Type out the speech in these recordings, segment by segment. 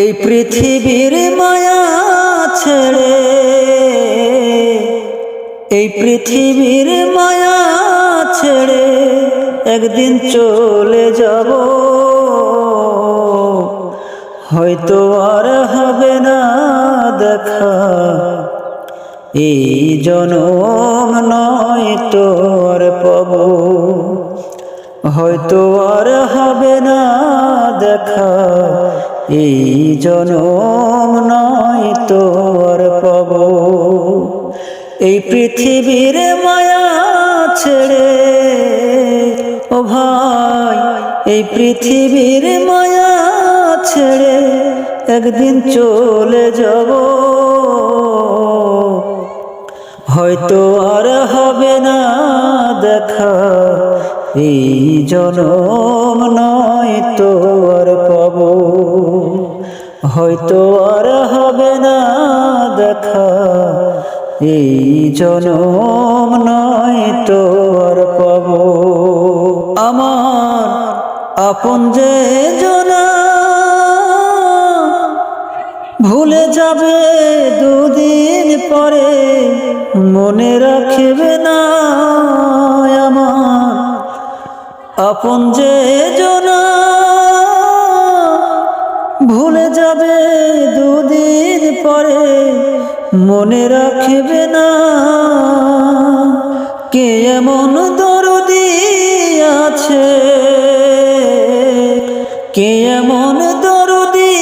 এই পৃথিবীর মায়া ছেড়ে, এই পৃথিবীর মায়া ছেড়ে একদিন চলে যাব, হয়তো আর হবে না দেখা। এই জনম নয় তো আর পাব, হয়তো আর হবে না দেখা। এই জনম নয় তো আর পাব। এই পৃথিবীর মায়া ছেড়ে, ও ভাই, এই পৃথিবীর মায়া ছেড়ে একদিন চলে যাব, হয়তো আর হবে না দেখা। এই জনম নয় তো আর পাব, হয়তো আর হবে না দেখা। এই জনম নয় তো আর পাব। আমার আপন যে জনা ভুলে যাবে দুদিন পরে, মনে রাখবে না আমার আপন যে জনা ভুলে যাবে দুদিন পরে, মনে রাখবে না। কে এমন দরদি আছে, কে এমন দরদি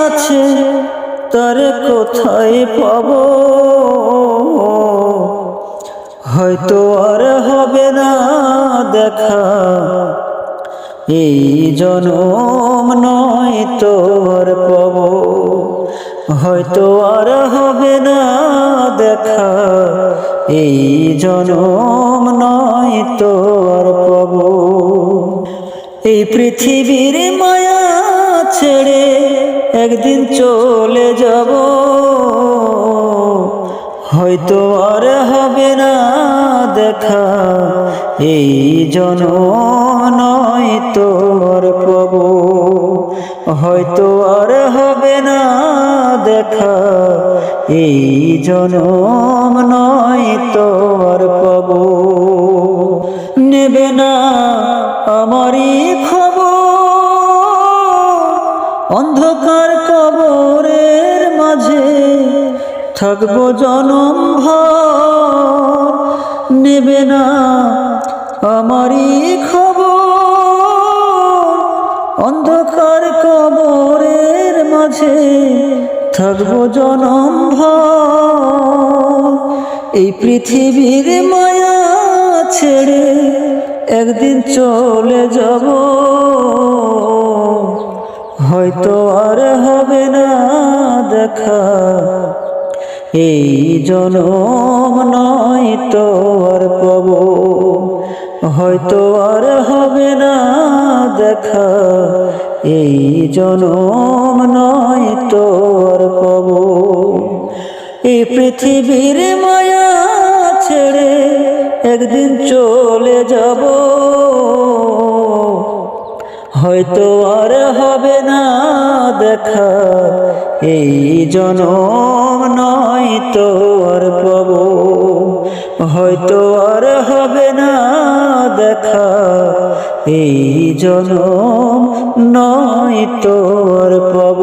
আছে, তার কোথায় পাব, হয়তো আর হবে না দেখা। এই জনম নয় তো আর পাব, হয়তো আর হবে না দেখা। এই জনম নয় তো আর পাব। এই পৃথিবীর মায়া ছেড়ে একদিন চলে যাব, হয়তো আর হবে না দেখা। এই জনম নয় তো আর পাব, হয়তো আর হবে না দেখা। এই জনম নয় তো আর পাব। নেবে না আমারই খবর, অন্ধকার কবরের মাঝে থাকবো জনম ভর। নেবে না আমারই খবর, অন্ধকার কবরের মাঝে থাকবো জনম ভর। এই পৃথিবীর মায়া ছেড়ে একদিন চলে যাব, হয়তো আর হবে না দেখা। এই জনম নয় তো আর পাব, হয়তো আর হবে না দেখা। এই জনম নয় তো আর পাব। এই পৃথিবীর মায়া ছেড়ে একদিন চলে যাব, হয়তো আর হবে না দেখা। এই জনম নয় তো আর পাব, হয়তো আর হবে না দেখা। এই জনম নয় তো আর পাব।